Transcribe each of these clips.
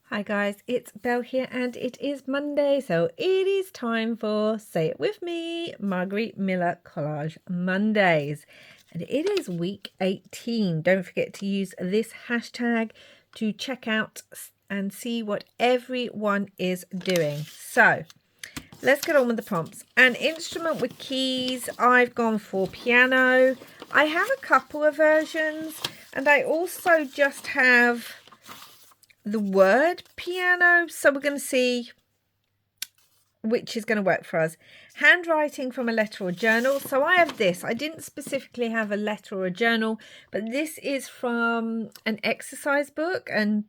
Hi guys, it's Belle here and it is Monday, so it is time for Say It With Me, Margarete Miller Collage Mondays. And it is week 18. Don't forget to use this hashtag to check out and see what everyone is doing. So let's get on with the prompts. An instrument with keys, I've gone for piano. I have a couple of versions and I also just have the word piano, so we're going to see which is going to work for us. Handwriting from a letter or journal, so I have this. I didn't specifically have a letter or a journal, but this is from an exercise book and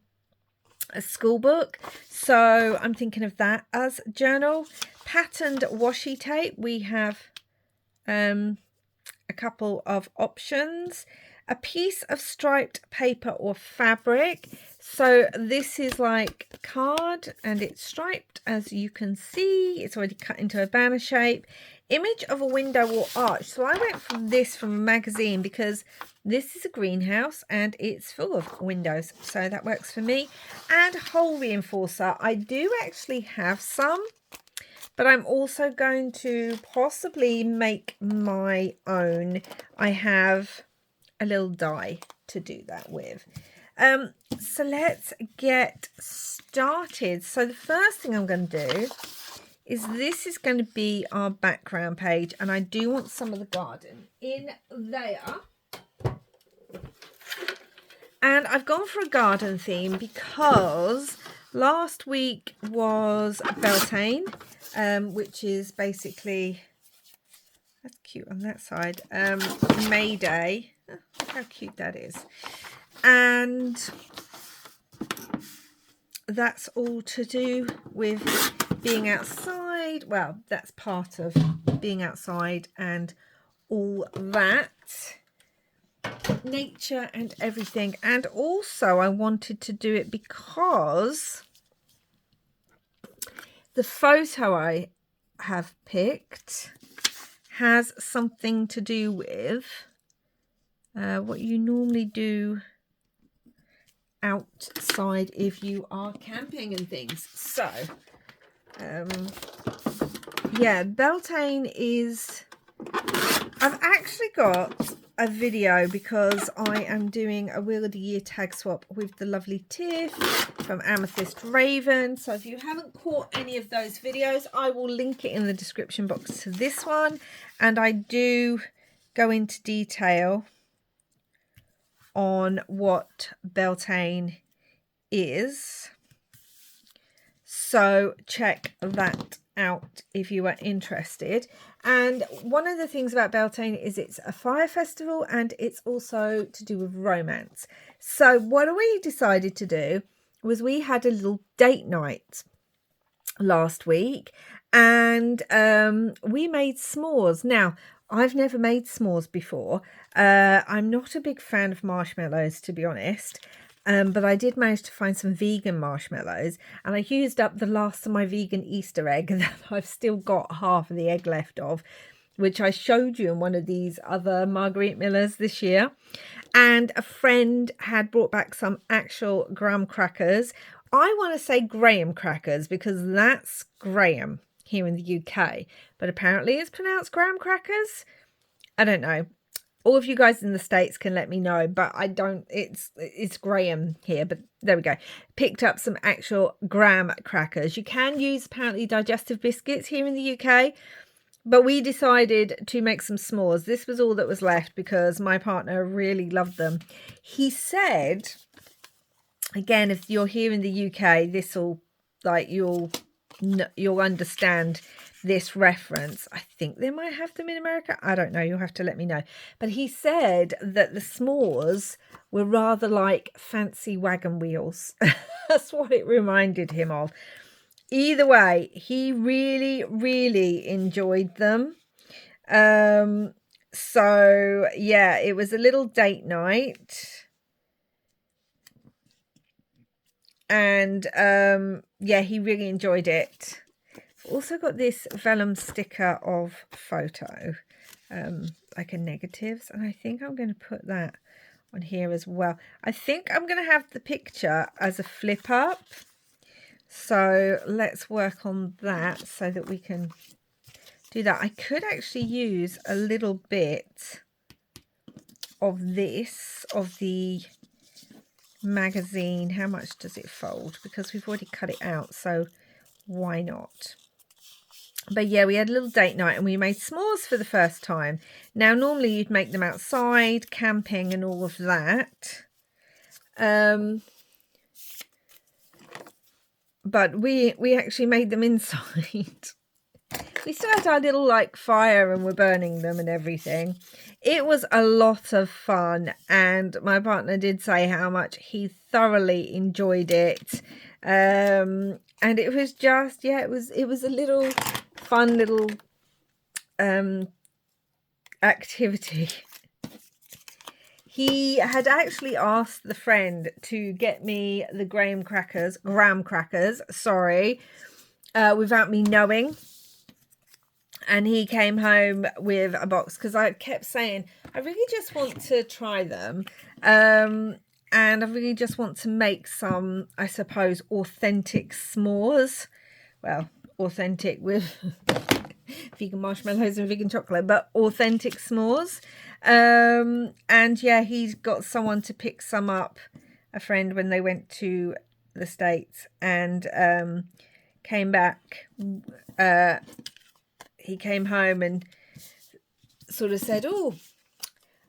a school book, so I'm thinking of that as journal. Patterned washi tape, we have a couple of options. A piece of striped paper or fabric, so this is like card and it's striped, as you can see. It's already cut into a banner shape. Image of a window or arch, so I went for this from a magazine because this is a greenhouse and it's full of windows, so that works for me. And hole reinforcer, I do actually have some, but I'm also going to possibly make my own. I have a little die to do that with. So let's get started. So the first thing I'm going to do is this is going to be our background page, and I do want some of the garden in there. And I've gone for a garden theme because last week was Beltane, which is basically, that's cute on that side, May Day. Oh, look how cute that is. And that's all to do with being outside. Well, that's part of being outside and all that. Nature and everything. And also I wanted to do it because the photo I have picked has something to do with what you normally do outside if you are camping and things. So yeah, Beltane is, I've actually got a video because I am doing a Wheel of the Year tag swap with the lovely Tiff from Amethyst Raven. So if you haven't caught any of those videos, I will link it in the description box to this one, and I do go into detail on what Beltane is, so check that out if you are interested. And one of the things about Beltane is it's a fire festival and it's also to do with romance. So what we decided to do was we had a little date night last week, and we made s'mores. Now, I've never made s'mores before. I'm not a big fan of marshmallows, to be honest. But I did manage to find some vegan marshmallows, and I used up the last of my vegan Easter egg that I've still got half of the egg left of, which I showed you in one of these other Margarete Millers this year. And a friend had brought back some actual graham crackers. I want to say graham crackers because that's Graham here in the UK, but apparently it's pronounced graham crackers. I don't know. All of you guys in the States can let me know, but I don't, it's Graham here, but there we go. Picked up some actual graham crackers. You can use apparently digestive biscuits here in the UK, but we decided to make some s'mores. This was all that was left because my partner really loved them. He said, again, if you're here in the UK, this will, like, you'll understand this reference. I think they might have them in America. I don't know. You'll have to let me know. But he said that the s'mores were rather like fancy wagon wheels. That's what it reminded him of. Either way, he really, really enjoyed them. So yeah, it was a little date night. And yeah, he really enjoyed it. Also got this vellum sticker of photo, like a negatives, and I think I'm going to put that on here as well. I think I'm going to have the picture as a flip up So let's work on that so that we can do that. I could actually use a little bit of this, of the magazine. How much does it fold? Because we've already cut it out, so why not? But yeah, we had a little date night and we made s'mores for the first time. Now, normally you'd make them outside, camping and all of that. But we actually made them inside. We still had our little like fire and we're burning them and everything. It was a lot of fun, and my partner did say how much he thoroughly enjoyed it. And it was just, yeah, it was a little fun little activity. He had actually asked the friend to get me the graham crackers, sorry, without me knowing. And he came home with a box because I kept saying, I really just want to try them. And I really just want to make some, I suppose, authentic s'mores. Well, authentic with vegan marshmallows and vegan chocolate, but authentic s'mores. And yeah, he's got someone to pick some up, a friend, when they went to the States, and came back. He came home and sort of said, oh,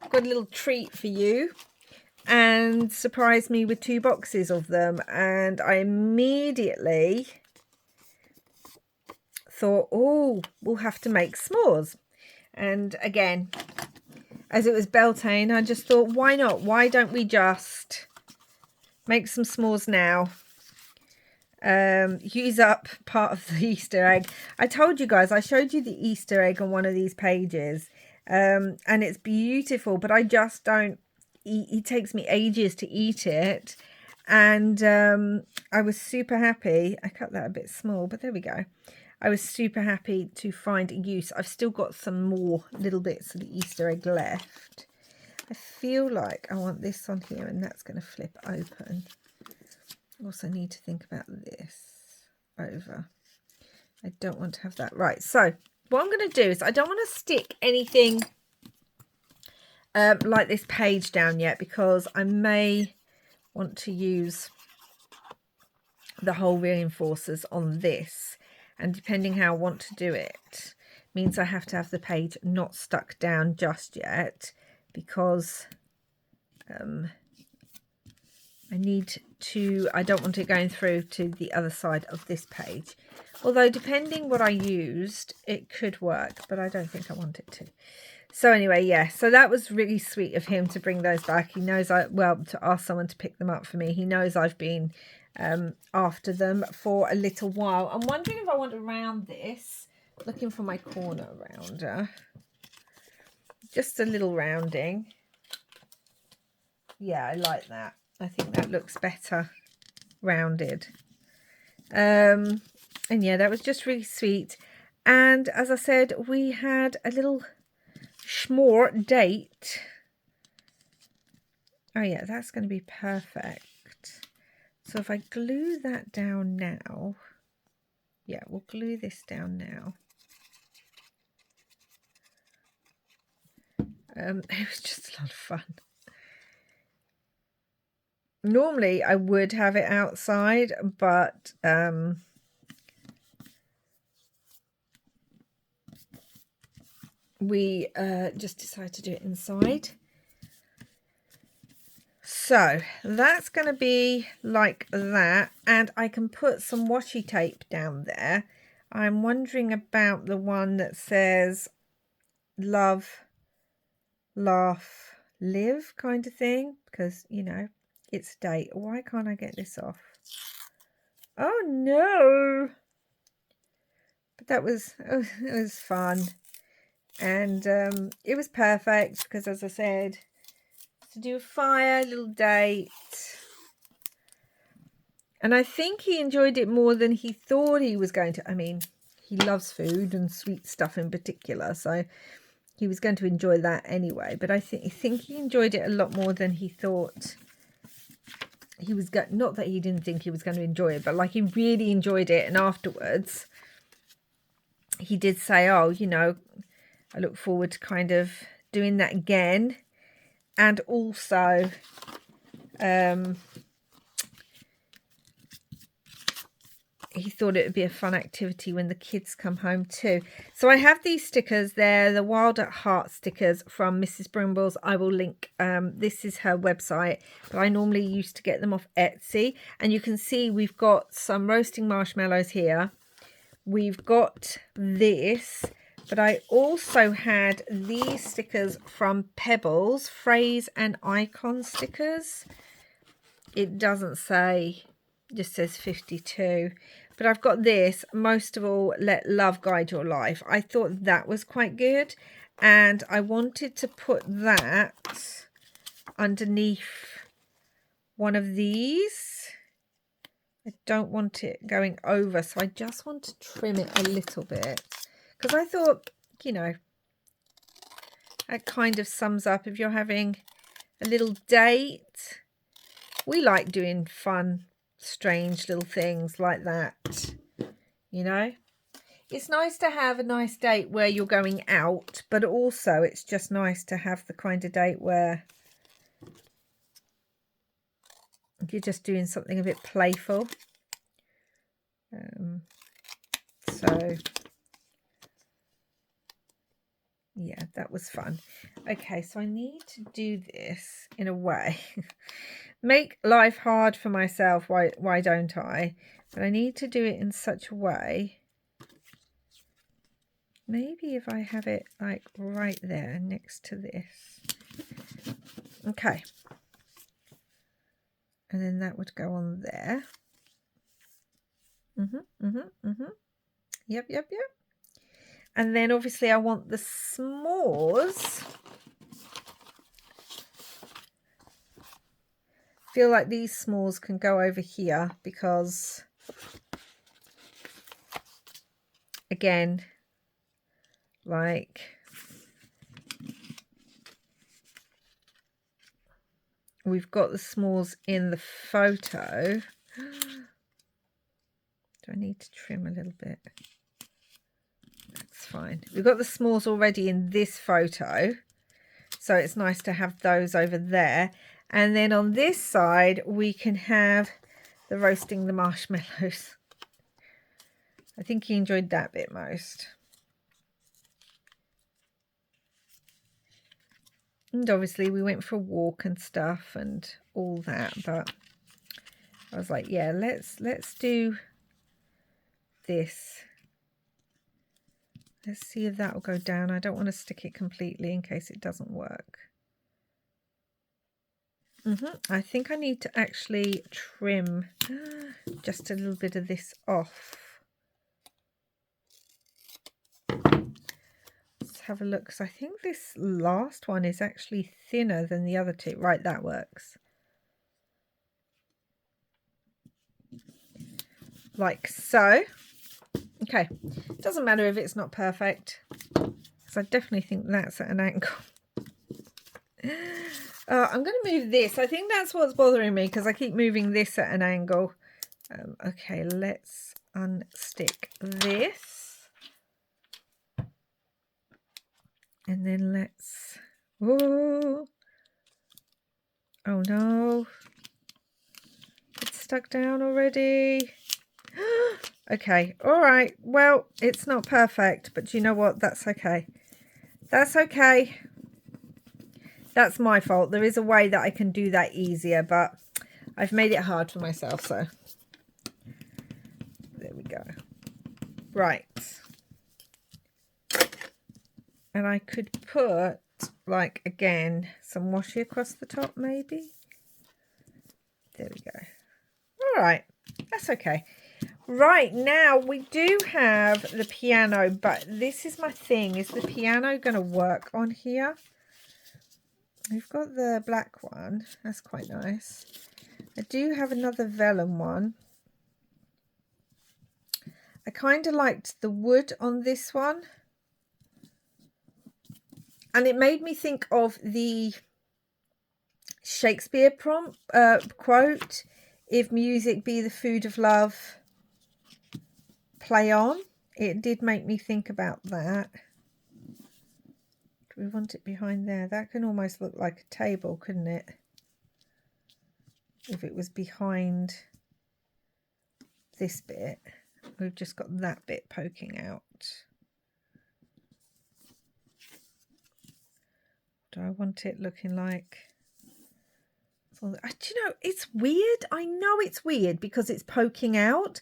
I've got a little treat for you, and surprised me with 2 boxes of them. And I immediately thought, oh, we'll have to make s'mores. And again, as it was Beltane, I just thought, why not? Why don't we just make some s'mores now? Use up part of the Easter egg. I told you guys, I showed you the Easter egg on one of these pages, and it's beautiful, but I just don't eat. It takes me ages to eat it, and I was super happy. I cut that a bit small, but there we go. I was super happy to find a use. I've still got some more little bits of the Easter egg left. I feel like I want this on here, and that's going to flip open. Also need to think about this over. I don't want to have that. Right, so what I'm going to do is, I don't want to stick anything like this page down yet, because I may want to use the whole reinforcers on this, and depending how I want to do it means I have to have the page not stuck down just yet, because I don't want it going through to the other side of this page. Although depending what I used, it could work, but I don't think I want it to. So anyway, yeah, so that was really sweet of him to bring those back. He knows to ask someone to pick them up for me. He knows I've been after them for a little while. I'm wondering if I want to round this, looking for my corner rounder. Just a little rounding. Yeah, I like that. I think that looks better rounded. And yeah, that was just really sweet. And as I said, we had a little s'more date. Oh yeah, that's going to be perfect. So if I glue that down now, yeah, we'll glue this down now. It was just a lot of fun. Normally I would have it outside, but we just decided to do it inside. So that's going to be like that, and I can put some washi tape down there. I'm wondering about the one that says love, laugh, live kind of thing, because, you know, it's a date. Why can't I get this off? Oh no! But that was, it was fun, and it was perfect because, as I said, to do a fire, little date, and I think he enjoyed it more than he thought he was going to. I mean, he loves food and sweet stuff in particular, so he was going to enjoy that anyway. But I think he enjoyed it a lot more than he thought he was not that he didn't think he was going to enjoy it, but like he really enjoyed it. And afterwards he did say, oh, you know, I look forward to kind of doing that again. And also he thought it would be a fun activity when the kids come home too. So I have these stickers. They're the Wild at Heart stickers from Mrs. Brimble's. I will link, this is her website, but I normally used to get them off Etsy. And you can see we've got some roasting marshmallows here. We've got this, but I also had these stickers from Pebbles, phrase and icon stickers. It doesn't say, just says 52. But I've got this, most of all, let love guide your life. I thought that was quite good. And I wanted to put that underneath one of these. I don't want it going over, so I just want to trim it a little bit. Because I thought, you know, that kind of sums up if you're having a little date. We like doing fun, strange little things like that, you know. It's nice to have a nice date where you're going out, but also it's just nice to have the kind of date where you're just doing something a bit playful. So yeah, that was fun. Okay, so I need to do this in a way. Make life hard for myself, why don't I? But I need to do it in such a way. Maybe if I have it like right there next to this. Okay. And then that would go on there. Yep. And then obviously I want the s'mores. Feel like these s'mores can go over here because, again, like we've got the s'mores in the photo. Do I need to trim a little bit? That's fine. We've got the s'mores already in this photo, so it's nice to have those over there. And then on this side, we can have the roasting the marshmallows. I think he enjoyed that bit most. And obviously we went for a walk and stuff and all that, but I was like, yeah, let's do this. Let's see if that will go down. I don't want to stick it completely in case it doesn't work. I think I need to actually trim just a little bit of this off. Let's have a look, because I think this last one is actually thinner than the other two. Right, that works. Like so. Okay, doesn't matter if it's not perfect, because I definitely think that's at an angle. I'm going to move this. I think that's what's bothering me, because I keep moving this at an angle. Okay, let's unstick this. And then let's... Whoa. Oh no. It's stuck down already. Okay, all right. Well, it's not perfect, but you know what? That's okay. That's okay. That's my fault. There is a way that I can do that easier, but I've made it hard for myself, so there we go. Right. And I could put, like, again, some washi across the top, maybe. There we go. All right. That's okay. Right, now we do have the piano, but this is my thing. Is the piano going to work on here? We've got the black one. That's quite nice. I do have another vellum one. I kind of liked the wood on this one. And it made me think of the Shakespeare quote, if music be the food of love, play on. It did make me think about that. Do we want it behind there? That can almost look like a table, couldn't it? If it was behind this bit. We've just got that bit poking out. Do I want it looking like... Do you know, it's weird. I know it's weird because it's poking out,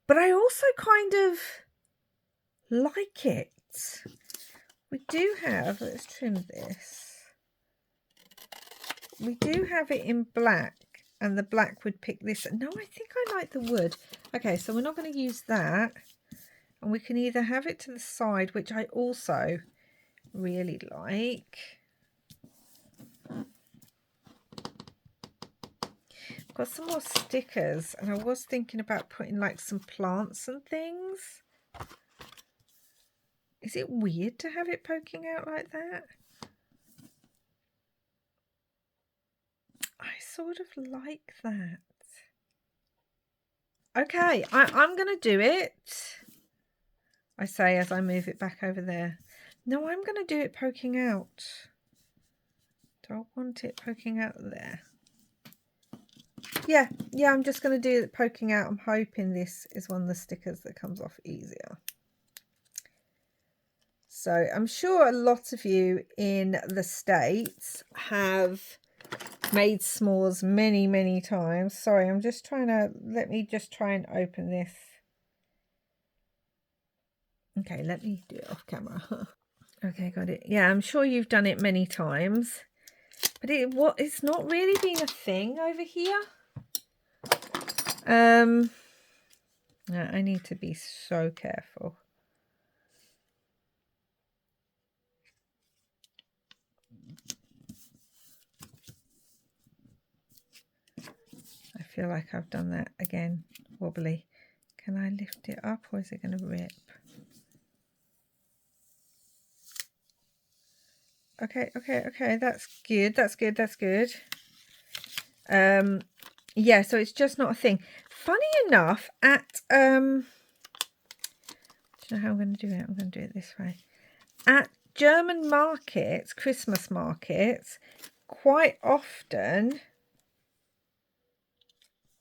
but I also kind of like it. We do have, let's trim this. We do have it in black, and the black would pick this. No, I think I like the wood. Okay, so we're not going to use that. And we can either have it to the side, which I also really like. I've got some more stickers, and I was thinking about putting like some plants and things. Is it weird to have it poking out like that? I sort of like that. Okay, I'm going to do it. I say as I move it back over there. No, I'm going to do it poking out. Do I want it poking out there? Yeah, I'm just going to do it poking out. I'm hoping this is one of the stickers that comes off easier. So I'm sure a lot of you in the States have made s'mores many, many times. Sorry, I'm just trying to, let me just try and open this. Okay, let me do it off camera. Okay, got it. Yeah, I'm sure you've done it many times, but it's not really been a thing over here. I need to be so careful. I feel like I've done that again, wobbly. Can I lift it up or is it going to rip? Okay, that's good, that's good. Yeah, so it's just not a thing. Funny enough, at do you know how I'm going to do it? I'm going to do it this way. At German markets, Christmas markets, quite often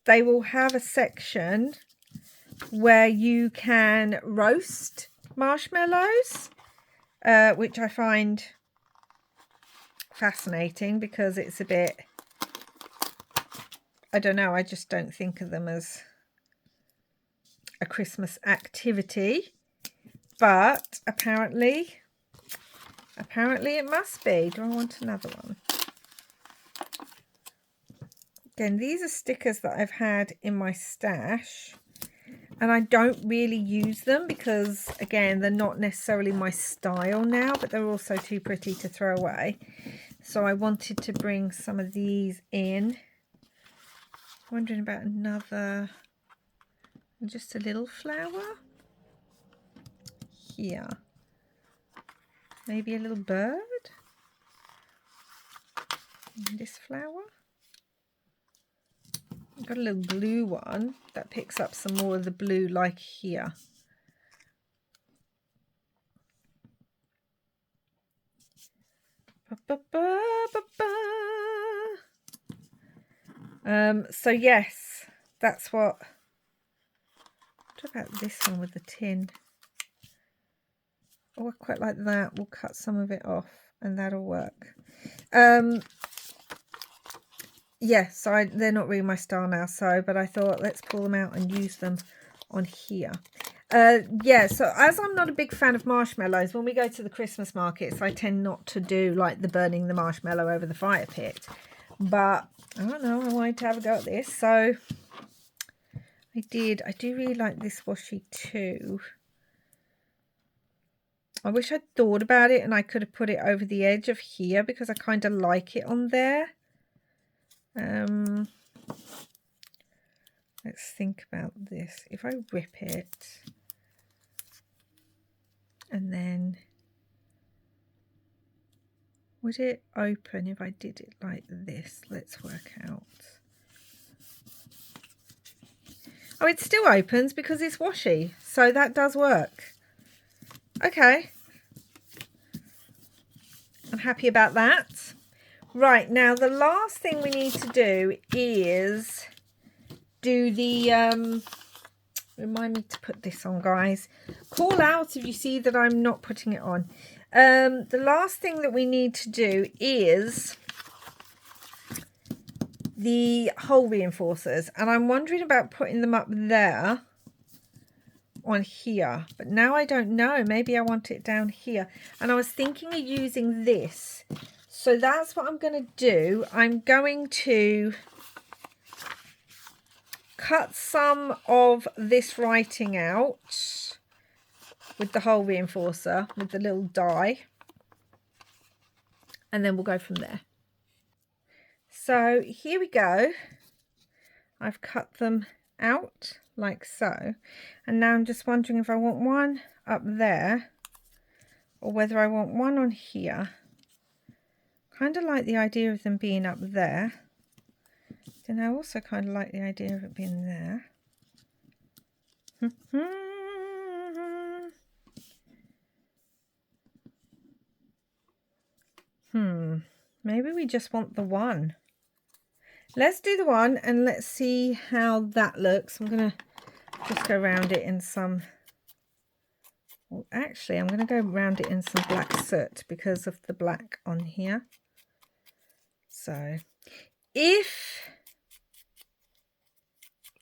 they will have a section where you can roast marshmallows, which I find fascinating because it's a bit, I don't know, I just don't think of them as a Christmas activity, but apparently it must be. Do I want another one? Again, these are stickers that I've had in my stash, and I don't really use them because, again, they're not necessarily my style now, but they're also too pretty to throw away. So I wanted to bring some of these in. Wondering about another, just a little flower here. Maybe a little bird. And this flower. I've got a little blue one that picks up some more of the blue like here. So yes, that's what about this one with the tin? Oh, I quite like that. We'll cut some of it off and that'll work. Yeah, so they're not really my style now, but I thought let's pull them out and use them on here. Yeah, so as I'm not a big fan of marshmallows, when we go to the Christmas markets, I tend not to do like the burning the marshmallow over the fire pit. But I don't know, I wanted to have a go at this, so I did. I do really like this washi too. I wish I'd thought about it and I could have put it over the edge of here because I kind of like it on there. Let's think about this. If I rip it and then Would it open if I did it like this? Let's work out. Oh, it still opens because it's washi. So that does work. Okay. I'm happy about that. Right, now the last thing we need to do is do the, remind me to put this on, guys. Call out if you see that I'm not putting it on. The last thing that we need to do is the hole reinforcers, and I'm wondering about putting them up there on here, but now I don't know. Maybe I want it down here, and I was thinking of using this. So that's what I'm going to do. I'm going to cut some of this writing out with the hole reinforcer with the little die, and then we'll go from there. So here we go. I've cut them out like so, and now I'm just wondering if I want one up there or whether I want one on here. Kind of like the idea of them being up there. Then I also kind of like the idea of it being there. Maybe we just want the one. Let's do the one and let's see how that looks. I'm going to just go around it in some... Well, actually, I'm going to go around it in some black soot because of the black on here. So, if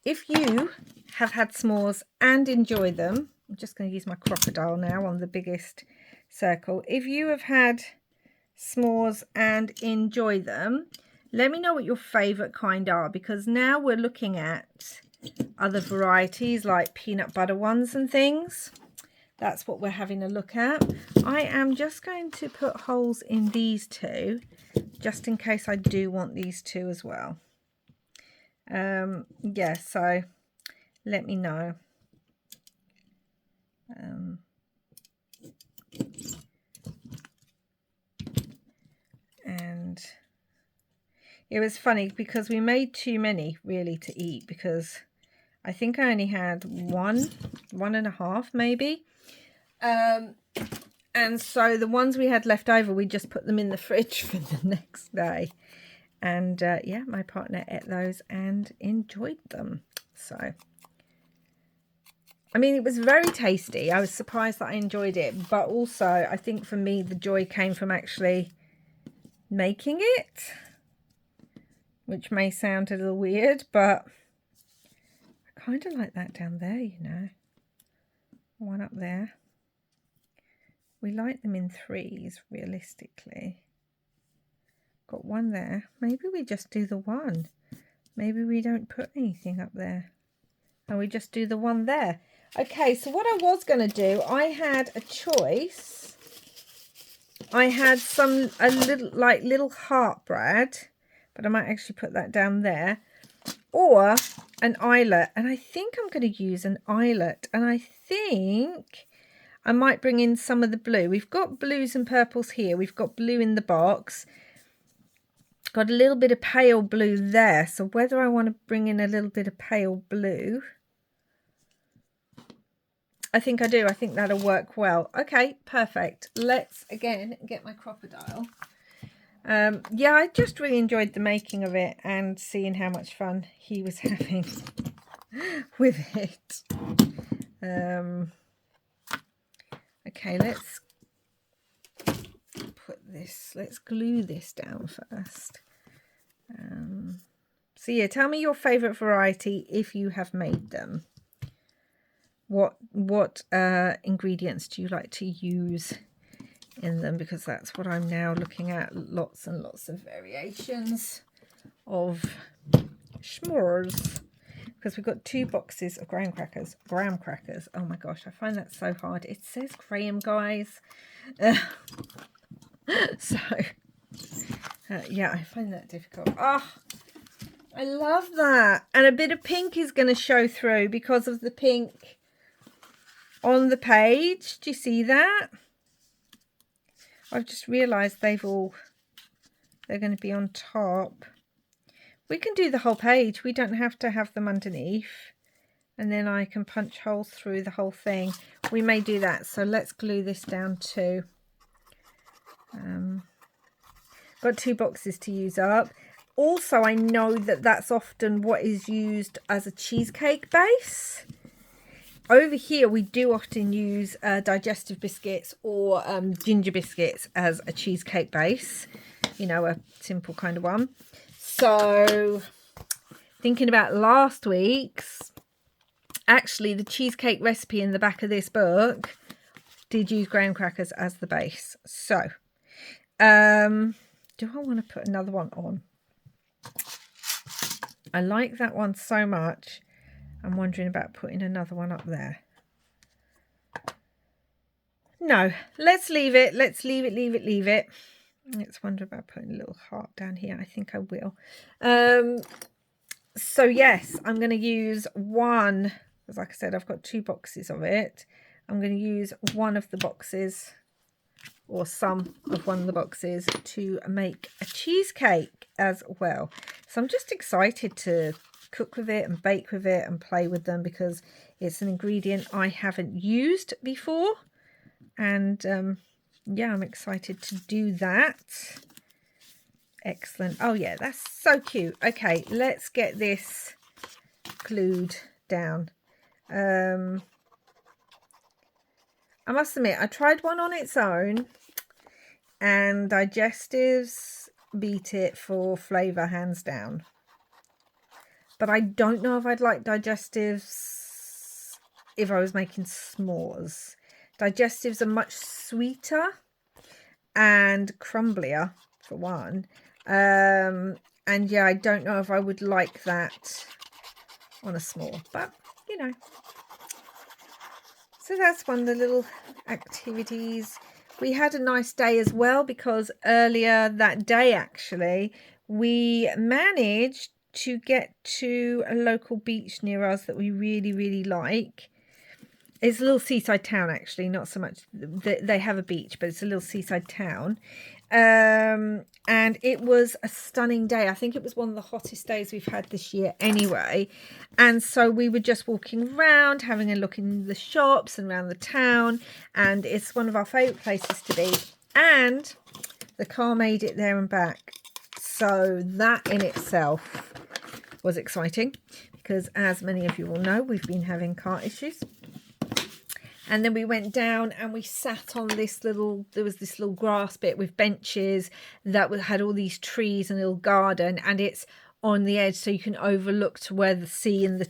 you have had s'mores and enjoy them, I'm just going to use my crocodile now on the biggest circle. If you have had s'mores and enjoy them, let me know what your favorite kind are, because now we're looking at other varieties like peanut butter ones and things. That's what we're having a look at. I am just going to put holes in these two, just in case I do want these two as well. Yeah, so let me know. And it was funny because we made too many really to eat, because I think I only had one and a half maybe. And so the ones we had left over, we just put them in the fridge for the next day. And yeah, my partner ate those and enjoyed them. So, I mean, it was very tasty. I was surprised that I enjoyed it. But also, I think for me, the joy came from actually making it, which may sound a little weird, but I kind of like that down there, you know. One up there. We like them in threes, realistically. Got one there. Maybe we just do the one. Maybe we don't put anything up there, and we just do the one there. Okay, so what I was going to do, I had a choice. I had a little heart brad, but I might actually put that down there, or an eyelet, and I think I'm going to use an eyelet, and I think I might bring in some of the blue. We've got blues and purples here. We've got blue in the box. Got a little bit of pale blue there. So whether I want to bring in a little bit of pale blue, I think I do. I think that'll work well. Okay, perfect. Let's, again, get my crocodile. Yeah, I just really enjoyed the making of it and seeing how much fun he was having with it. Okay, let's put this, let's glue this down first. So yeah, tell me your favorite variety if you have made them. What ingredients do you like to use in them? Because that's what I'm now looking at. Lots and lots of variations of s'mores. Because we've got 2 boxes of graham crackers. Oh my gosh, I find that so hard. It says graham, guys. Yeah, I find that difficult. Oh, I love that. And a bit of pink is going to show through because of the pink on the page. Do you see that? I've just realised they've all They're going to be on top. We can do the whole page. We don't have to have them underneath. And then I can punch holes through the whole thing. We may do that. So let's glue this down too. Got 2 boxes to use up. Also, I know that that's often what is used as a cheesecake base. Over here, we do often use digestive biscuits or ginger biscuits as a cheesecake base. You know, a simple kind of one. So, thinking about last week's, actually the cheesecake recipe in the back of this book did use graham crackers as the base. So, do I want to put another one on? I like that one so much. I'm wondering about putting another one up there. No, let's leave it. Let's leave it. Let's wonder about putting a little heart down here. I think I will. So yes, I'm going to use one, because like I said, I've got 2 boxes of it. I'm going to use one of the boxes, or some of one of the boxes, to make a cheesecake as well. So I'm just excited to cook with it and bake with it and play with them, because it's an ingredient I haven't used before. And yeah, I'm excited to do that. Excellent. Oh yeah, that's so cute. Okay, let's get this glued down. I must admit, I tried one on its own, and digestives beat it for flavour hands down. But I don't know if I'd like digestives if I was making s'mores. Digestives are much sweeter and crumblier, for one. And yeah, I don't know if I would like that on a s'more, but you know. So that's one of the little activities. We had a nice day as well, because earlier that day, actually, we managed to get to a local beach near us that we really, really like. It's a little seaside town, actually, not so much. They have a beach, but it's a little seaside town. And it was a stunning day. I think it was one of the hottest days we've had this year anyway. And so we were just walking around, having a look in the shops and around the town. And it's one of our favourite places to be. And the car made it there and back. So that in itself was exciting, because as many of you will know, we've been having car issues. And then we went down and we sat on this little, there was this little grass bit with benches that had all these trees and a little garden, and it's on the edge so you can overlook to where the sea and the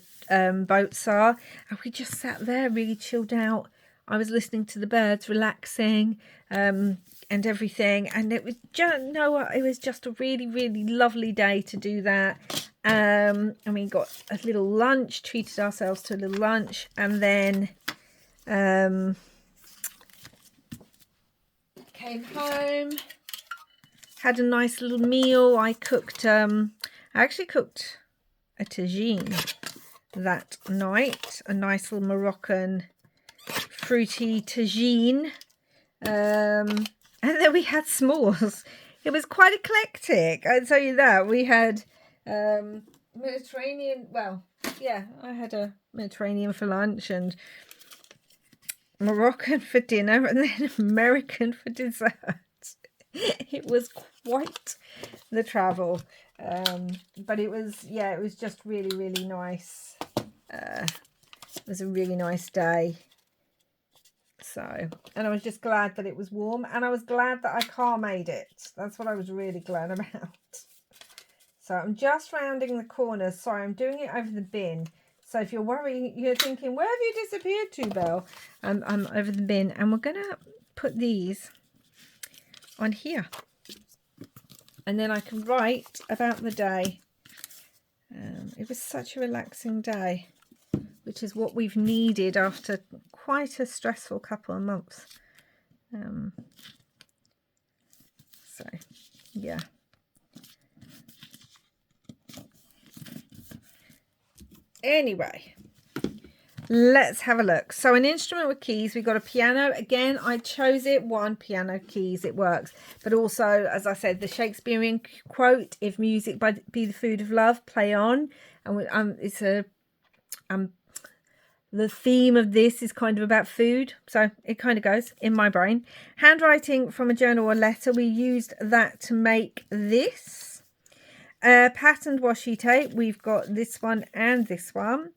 boats are. And we just sat there, really chilled out. I was listening to the birds, relaxing, and everything. And it was just a really, really lovely day to do that. And we got a little lunch, treated ourselves to a little lunch, and then came home, had a nice little meal. I actually cooked a tagine that night, a nice little Moroccan fruity tagine, and then we had s'mores. It was quite eclectic, I'll tell you that. We had Mediterranean, well, yeah, I had a Mediterranean for lunch and Moroccan for dinner, and then American for dessert. It was quite the travel, but it was just really, really nice. It was a really nice day. So, and I was just glad that it was warm, and I was glad that I car made it. That's what I was really glad about. So I'm just rounding the corners. Sorry, I'm doing it over the bin. So if you're worrying, you're thinking, where have you disappeared to, Belle? I'm over the bin, and we're going to put these on here. And then I can write about the day. It was such a relaxing day, which is what we've needed after quite a stressful couple of months. So, yeah. Anyway, let's have a look. So an instrument with keys, we've got a piano. Again, I chose it, one piano keys, it works. But also, as I said, the Shakespearean quote, if music be the food of love, play on. And it's a the theme of this is kind of about food, so it kind of goes in my brain. Handwriting from a journal or letter, we used that to make this. Patterned washi tape, we've got this one and this one.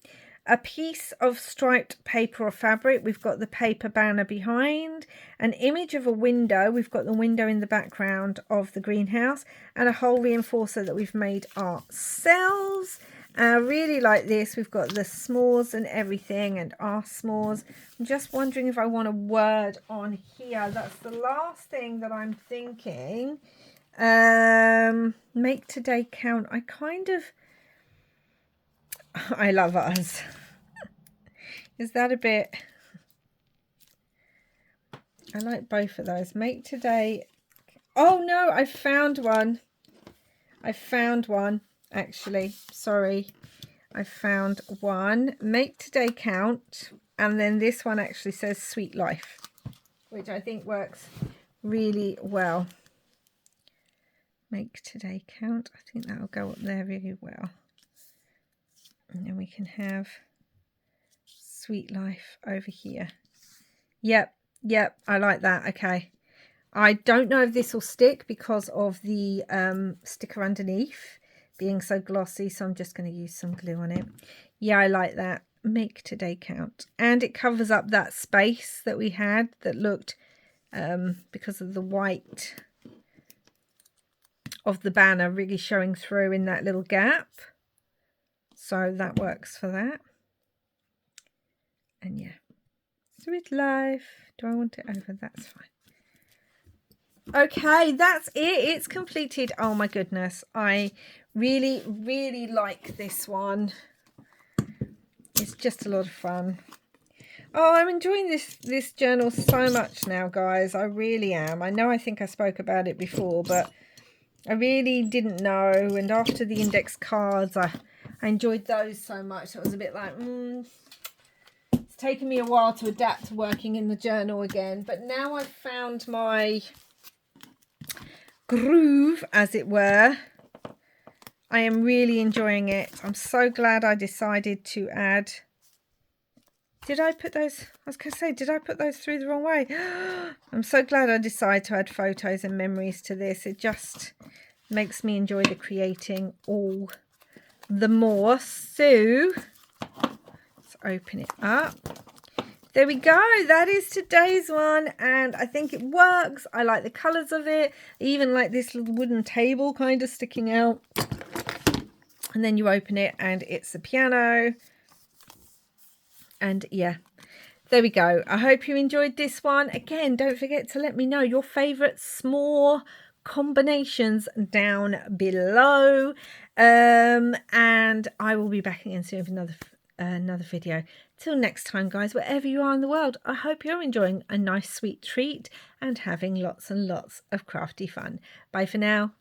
A piece of striped paper or fabric, we've got the paper banner behind. An image of a window, we've got the window in the background of the greenhouse. And a hole reinforcer that we've made ourselves. I really like this. We've got the s'mores and everything, and our s'mores. I'm just wondering if I want a word on here. That's the last thing that I'm thinking. Make today count. I love us. Is that a bit? I like both of those. Make today. Oh no, I found one. Actually, sorry, I found one. Make today count, and then this one actually says sweet life, which I think works really well. Make today count. I think that'll go up there really well. And then we can have sweet life over here. Yep, I like that. Okay, I don't know if this will stick because of the sticker underneath being so glossy, so I'm just going to use some glue on it. Yeah, I like that. Make today count. And it covers up that space that we had that looked, because of the white of the banner really showing through in that little gap. So that works for that. And yeah, sweet life. Do I want it over? That's fine. Okay, that's it. It's completed. Oh my goodness. I really like this one. It's just a lot of fun. Oh, I'm enjoying this journal so much now, guys. I really am. I know I think I spoke about it before, but I really didn't know. And after the index cards, I enjoyed those so much. It was a bit like, it's taken me a while to adapt to working in the journal again. But now I've found my groove, as it were. I am really enjoying it. I'm so glad I decided to add. Did I put those? I was going to say, did I put those through the wrong way? I'm so glad I decided to add photos and memories to this. It just makes me enjoy the creating all the more. So let's open it up. There we go. That is today's one, and I think it works. I like the colours of it. I even like this little wooden table kind of sticking out. And then you open it and it's a piano. And yeah, there we go. I hope you enjoyed this one. Again, don't forget to let me know your favourite s'more combinations down below. And I will be back again soon with another video. Till next time, guys, wherever you are in the world, I hope you're enjoying a nice sweet treat and having lots and lots of crafty fun. Bye for now.